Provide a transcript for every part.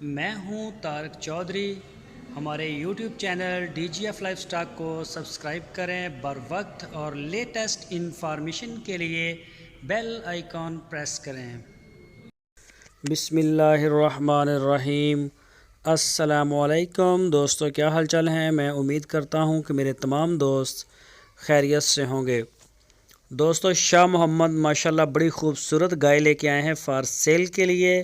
میں ہوں طارق چودھری۔ ہمارے YouTube channel DGF life stock کو سبسکرائب کریں بر وقت اور لیٹسٹ انفارمیشن کے لیے بیل آئیکن پریس کریں۔ بسم اللہ الرحمن الرحیم۔ السلام علیکم دوستو، کیا حال چال ہیں؟ میں امید کرتا ہوں کہ میرے تمام دوست خیریت سے ہوں گے۔ دوستو، شاہ محمد ماشاءاللہ بڑی خوبصورت گائے لے کے آئے ہیں فار سیل کے لیے۔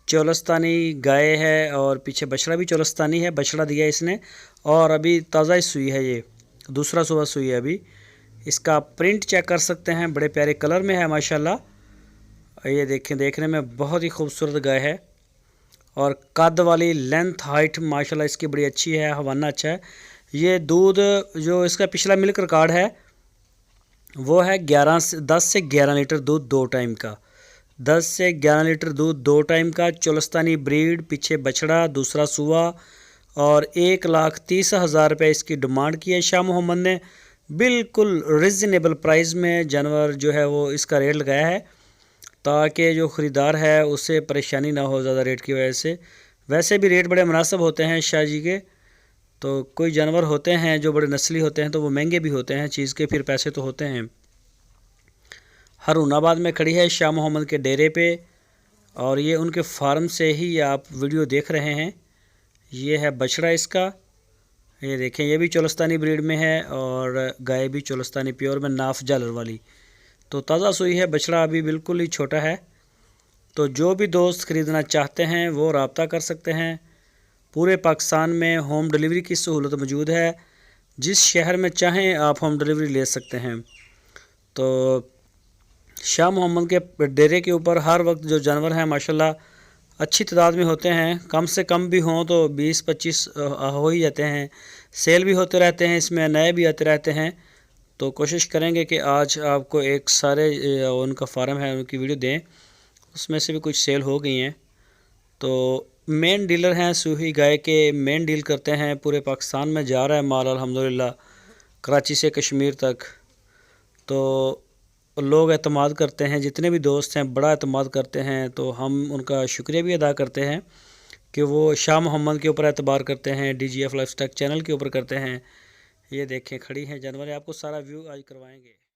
چولستانی گائے ہے اور پیچھے بچڑا بھی چولستانی ہے، بچڑا دیا اس نے اور ابھی تازہ سوئی ہے، یہ دوسرا صبح سوئی ہے ابھی۔ اس کا پرنٹ چیک کر سکتے ہیں، بڑے پیارے کلر میں ہے ماشاءاللہ۔ یہ دیکھیں، دیکھنے میں بہت ہی خوبصورت گائے ہے اور قد والی لینتھ ہائٹ ماشاءاللہ اس کی بڑی اچھی ہے، حوالہ اچھا ہے۔ یہ دودھ جو اس کا پچھلا ملک ریکارڈ ہے وہ ہے 10 سے 11 لیٹر دودھ 2 ٹائم کا، 10 سے 11 لیٹر دودھ 2 ٹائم کا۔ چولستانی بریڈ، پیچھے بچڑا، دوسرا سوا اور 1,30,000 روپے اس کی ڈیمانڈ کی ہے شاہ محمد نے۔ بالکل ریزنیبل پرائز میں جانور جو ہے وہ اس کا ریٹ لگایا ہے تاکہ جو خریدار ہے اسے پریشانی نہ ہو زیادہ ریٹ کی وجہ سے۔ ویسے بھی ریٹ بڑے مناسب ہوتے ہیں شاہ جی کے، تو کوئی جانور ہوتے ہیں جو بڑے نسلی ہوتے ہیں تو وہ مہنگے بھی ہوتے ہیں، چیز کے پھر پیسے تو ہوتے ہیں۔ ہارون آباد میں کھڑی ہے شاہ محمد کے ڈیرے پہ اور یہ ان کے فارم سے ہی آپ ویڈیو دیکھ رہے ہیں۔ یہ ہے بچڑا اس کا، یہ دیکھیں، یہ بھی چولستانی بریڈ میں ہے اور گائے بھی چولستانی پیور میں ناف جالر والی، تو تازہ سوئی ہے۔ بچڑا ابھی بالکل ہی چھوٹا ہے، تو جو بھی دوست خریدنا چاہتے ہیں وہ رابطہ کر سکتے ہیں۔ پورے پاکستان میں ہوم ڈیلیوری کی سہولت موجود ہے، جس شہر میں چاہیں آپ ہوم ڈیلیوری لے سکتے ہیں۔ تو شاہ محمد کے ڈیرے کے اوپر ہر وقت جو جانور ہیں ماشاءاللہ اچھی تعداد میں ہوتے ہیں، کم سے کم بھی ہوں تو 20-25 ہو ہی جاتے ہیں، سیل بھی ہوتے رہتے ہیں، اس میں نئے بھی آتے رہتے ہیں۔ تو کوشش کریں گے کہ آج آپ کو ایک سارے ان کا فارم ہے ان کی ویڈیو دیں، اس میں سے بھی کچھ سیل ہو گئی ہیں۔ تو مین ڈیلر ہیں سوہی گائے کے، مین ڈیل کرتے ہیں، پورے پاکستان میں جا رہا ہے مال الحمدللہ، کراچی سے کشمیر تک۔ تو لوگ اعتماد کرتے ہیں، جتنے بھی دوست ہیں بڑا اعتماد کرتے ہیں، تو ہم ان کا شکریہ بھی ادا کرتے ہیں کہ وہ شاہ محمد کے اوپر اعتبار کرتے ہیں، DGF لائف سٹاک چینل کے اوپر کرتے ہیں۔ یہ دیکھیں کھڑی ہیں جانور، آپ کو سارا ویو آج کروائیں گے۔